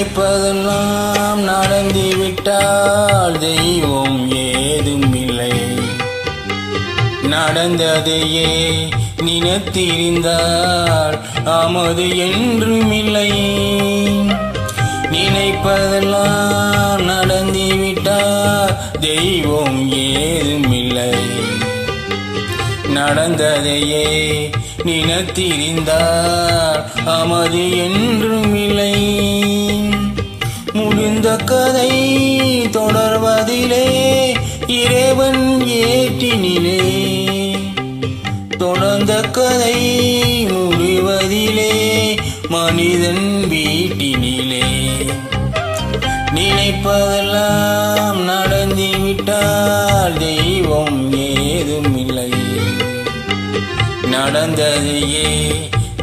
நினைப்பதெல்லாம் நடந்துவிட்டால் தெய்வம் ஏதும் இல்லை. நடந்ததையே நினைத்திருந்தால் அமது என்றும் இல்லை. நினைப்பதெல்லாம் நடந்துவிட்டால் தெய்வம் ஏதும் இல்லை. நடந்ததையே நினைத்திருந்தால் அமது என்றும் இல்லை. முடிந்த கதை தொடர்வதிலே இறைவன் ஏற்றினிலே. தொடர்ந்த கதை முடிவதிலே மனிதன் வீட்டினிலே. நினைப்பதெல்லாம் நடந்துவிட்டால் தெய்வம் ஏதும் இல்லை. நடந்ததையே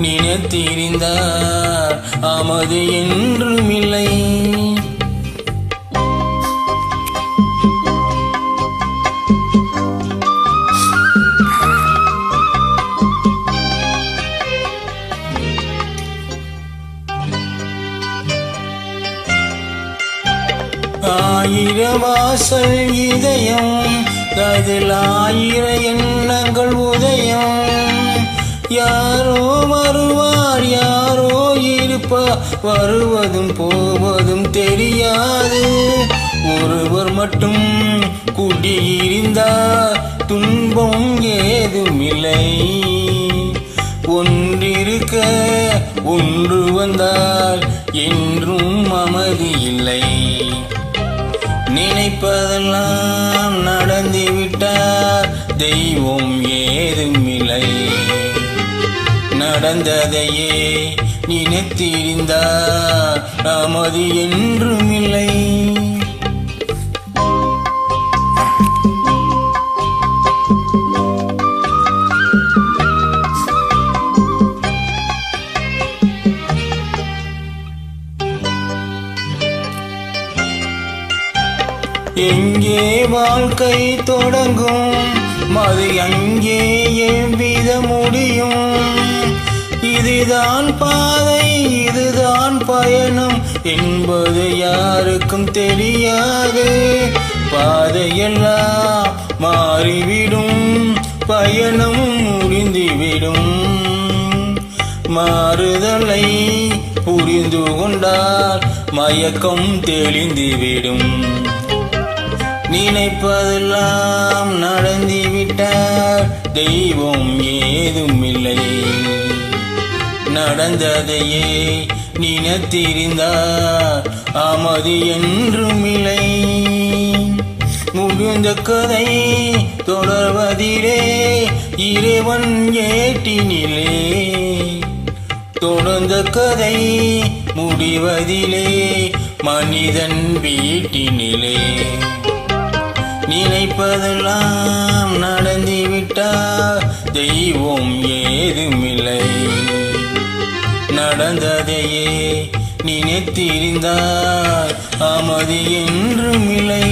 நினைத்திருந்தால் அமது என்றும் இல்லை. ஆயிரம் வாசல் இதயம், அதில் ஆயிரம் எண்ணங்கள் உதயம். யாரோ வருவார், யாரோ இருப்பார், வருவதும் போவதும் தெரியாது. ஒருவர் மட்டும் குடியிருந்தார் துன்பம் ஏதும் இல்லை. ஒன்றிருக்க ஒன்று வந்தால் என்றும் அமைதி இல்லை. நினைப்பதெல்லாம் நடந்துவிட்டால் தெய்வம் ஏதும் இல்லை. நடந்ததையே நினைத்திருந்தால் அமது என்றும் இல்லை. எங்கே வாழ்க்கை தொடங்கும், அது அங்கே எவ்வித முடியும். இதுதான் பாதை, இதுதான் பயணம் என்பது யாருக்கும் தெரியாது. பாதையெல்லாம் மாறிவிடும், பயணம் முடிந்துவிடும். மாறுதலை புரிந்து கொண்டால் மயக்கம் தெளிந்துவிடும். நினைப்பதெல்லாம் நடந்துவிட்டால் தெய்வம் ஏதும் இல்லை. நடந்ததையே நினைத்திருந்தால் அமது என்றும் இல்லை. முடிந்த கதை தொடர்வதிலே இறைவன் ஏற்றினிலே. தொடர்ந்த கதை முடிவதிலே மனிதன் வீட்டினிலே. நினைப்பதெல்லாம் நடந்துவிட்டால் தெய்வம் ஏதும் இல்லை. நடந்ததையே நினைத்திருந்தால் அமது என்றும் இல்லை.